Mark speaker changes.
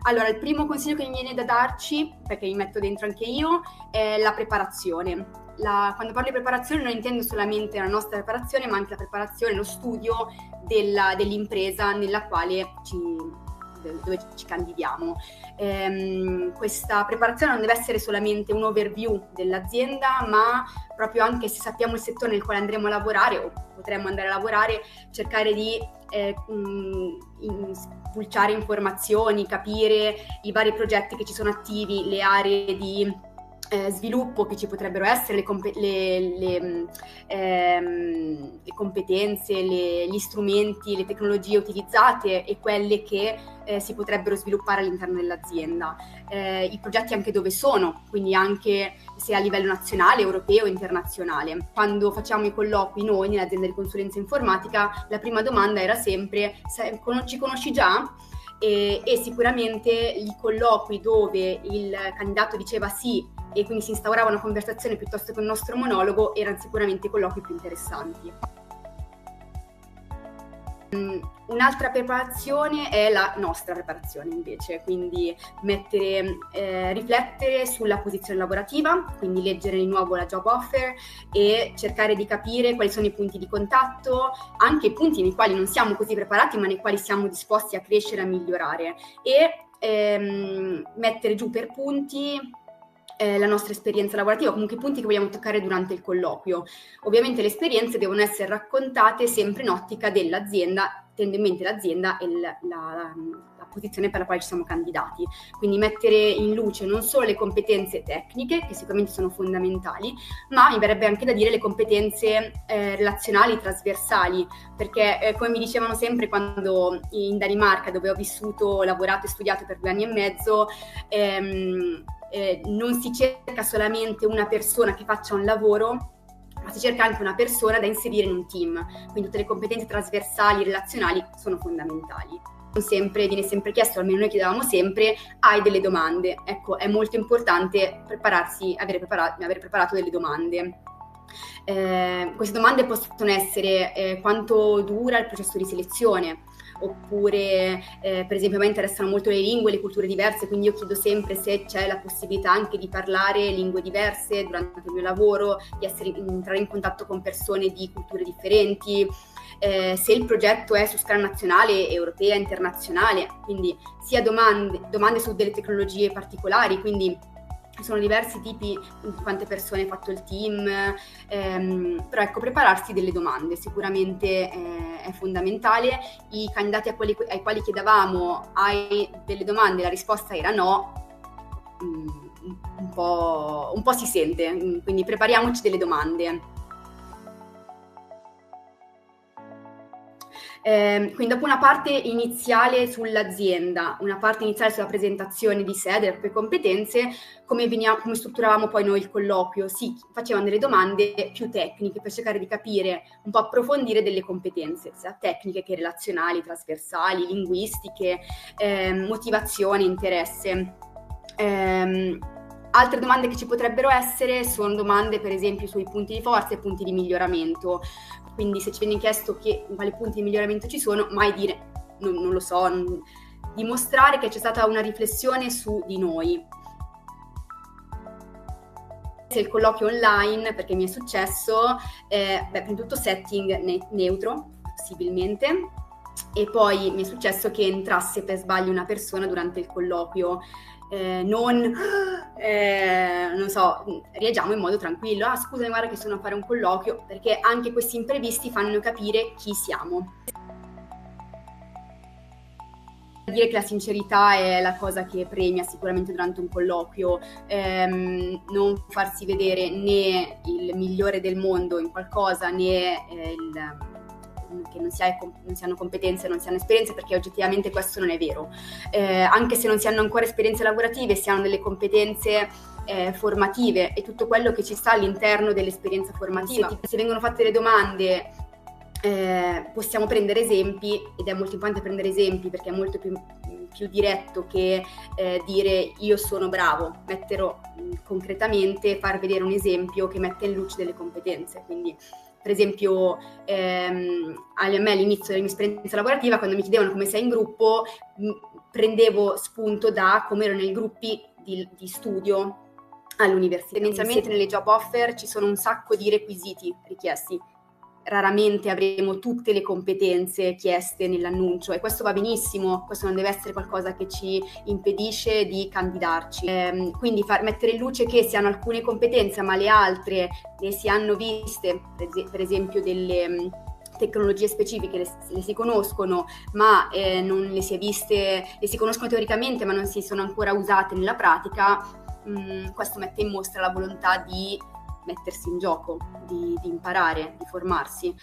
Speaker 1: Allora, il primo consiglio che mi viene da darci, perché mi metto dentro anche io, è la preparazione. Quando parlo di preparazione non intendo solamente la nostra preparazione, ma anche la preparazione, lo studio dell'impresa dove ci candidiamo. Questa preparazione non deve essere solamente un overview dell'azienda, ma proprio, anche se sappiamo il settore nel quale andremo a lavorare o potremmo andare a lavorare, cercare di spulciare informazioni, capire i vari progetti che ci sono attivi, le aree di sviluppo che ci potrebbero essere, le competenze, gli strumenti, le tecnologie utilizzate e quelle che si potrebbero sviluppare all'interno dell'azienda, i progetti anche dove sono, quindi anche se a livello nazionale, europeo o internazionale. Quando facciamo i colloqui noi nell'azienda di consulenza informatica, la prima domanda era sempre: ci conosci già? E sicuramente i colloqui dove il candidato diceva sì e quindi si instaurava una conversazione piuttosto che un nostro monologo erano sicuramente i colloqui più interessanti. Un'altra preparazione è la nostra preparazione invece, quindi riflettere sulla posizione lavorativa, quindi leggere di nuovo la job offer e cercare di capire quali sono i punti di contatto, anche i punti nei quali non siamo così preparati ma nei quali siamo disposti a crescere e a migliorare, e mettere giù per punti la nostra esperienza lavorativa, comunque i punti che vogliamo toccare durante il colloquio. Ovviamente le esperienze devono essere raccontate sempre in ottica dell'azienda, tenendo in mente l'azienda e la posizione per la quale ci siamo candidati. Quindi mettere in luce non solo le competenze tecniche, che sicuramente sono fondamentali, ma mi verrebbe anche da dire le competenze relazionali, trasversali, perché come mi dicevano sempre quando in Danimarca, dove ho vissuto, lavorato e studiato per 2 anni e mezzo, non si cerca solamente una persona che faccia un lavoro, ma si cerca anche una persona da inserire in un team, quindi tutte le competenze trasversali e relazionali sono fondamentali. Viene sempre chiesto, almeno noi chiedevamo sempre: hai delle domande? Ecco, è molto importante avere preparato delle domande. Queste domande possono essere quanto dura il processo di selezione, oppure per esempio a me interessano molto le lingue, le culture diverse, quindi io chiedo sempre se c'è la possibilità anche di parlare lingue diverse durante il mio lavoro, di entrare in contatto con persone di culture differenti, se il progetto è su scala nazionale, europea, internazionale, quindi sia domande su delle tecnologie particolari, quindi sono diversi tipi, quante persone ha fatto il team, però ecco, prepararsi delle domande sicuramente è fondamentale. I candidati ai quali chiedevamo: hai delle domande? La risposta era no, un po' si sente, quindi prepariamoci delle domande. Quindi dopo una parte iniziale sull'azienda, una parte iniziale sulla presentazione di sé, delle proprie competenze, come strutturavamo poi noi il colloquio? Si facevano delle domande più tecniche per cercare di capire, un po' approfondire delle competenze, sia tecniche che relazionali, trasversali, linguistiche, motivazione, interesse. Altre domande che ci potrebbero essere sono domande per esempio sui punti di forza e punti di miglioramento. Quindi se ci viene chiesto quali punti di miglioramento ci sono, mai dire non lo so, dimostrare che c'è stata una riflessione su di noi. Se il colloquio online, perché mi è successo, prima di tutto setting neutro, possibilmente, e poi mi è successo che entrasse per sbaglio una persona durante il colloquio. Non so, reagiamo in modo tranquillo: scusami, guarda che sono a fare un colloquio, perché anche questi imprevisti fanno capire chi siamo. Dire che la sincerità è la cosa che premia sicuramente durante un colloquio, non farsi vedere né il migliore del mondo in qualcosa, né che non si hanno competenze, non si hanno esperienze, perché oggettivamente questo non è vero. Anche se non si hanno ancora esperienze lavorative, si hanno delle competenze formative e tutto quello che ci sta all'interno dell'esperienza formativa. Se vengono fatte le domande, possiamo prendere esempi, ed è molto importante prendere esempi perché è molto più diretto che dire io sono bravo. Metterò concretamente, far vedere un esempio che mette in luce delle competenze. Quindi per esempio a me all'inizio della mia esperienza lavorativa, quando mi chiedevano come sei in gruppo, prendevo spunto da come erano i gruppi di studio all'università. Tendenzialmente nelle job offer ci sono un sacco di requisiti richiesti. Raramente avremo tutte le competenze chieste nell'annuncio e questo va benissimo, questo non deve essere qualcosa che ci impedisce di candidarci. Quindi mettere in luce che si hanno alcune competenze ma le altre le si hanno viste, per esempio delle tecnologie specifiche le si conoscono ma non le si è viste, le si conoscono teoricamente ma non si sono ancora usate nella pratica. Questo mette in mostra la volontà di mettersi in gioco, di imparare, di formarsi.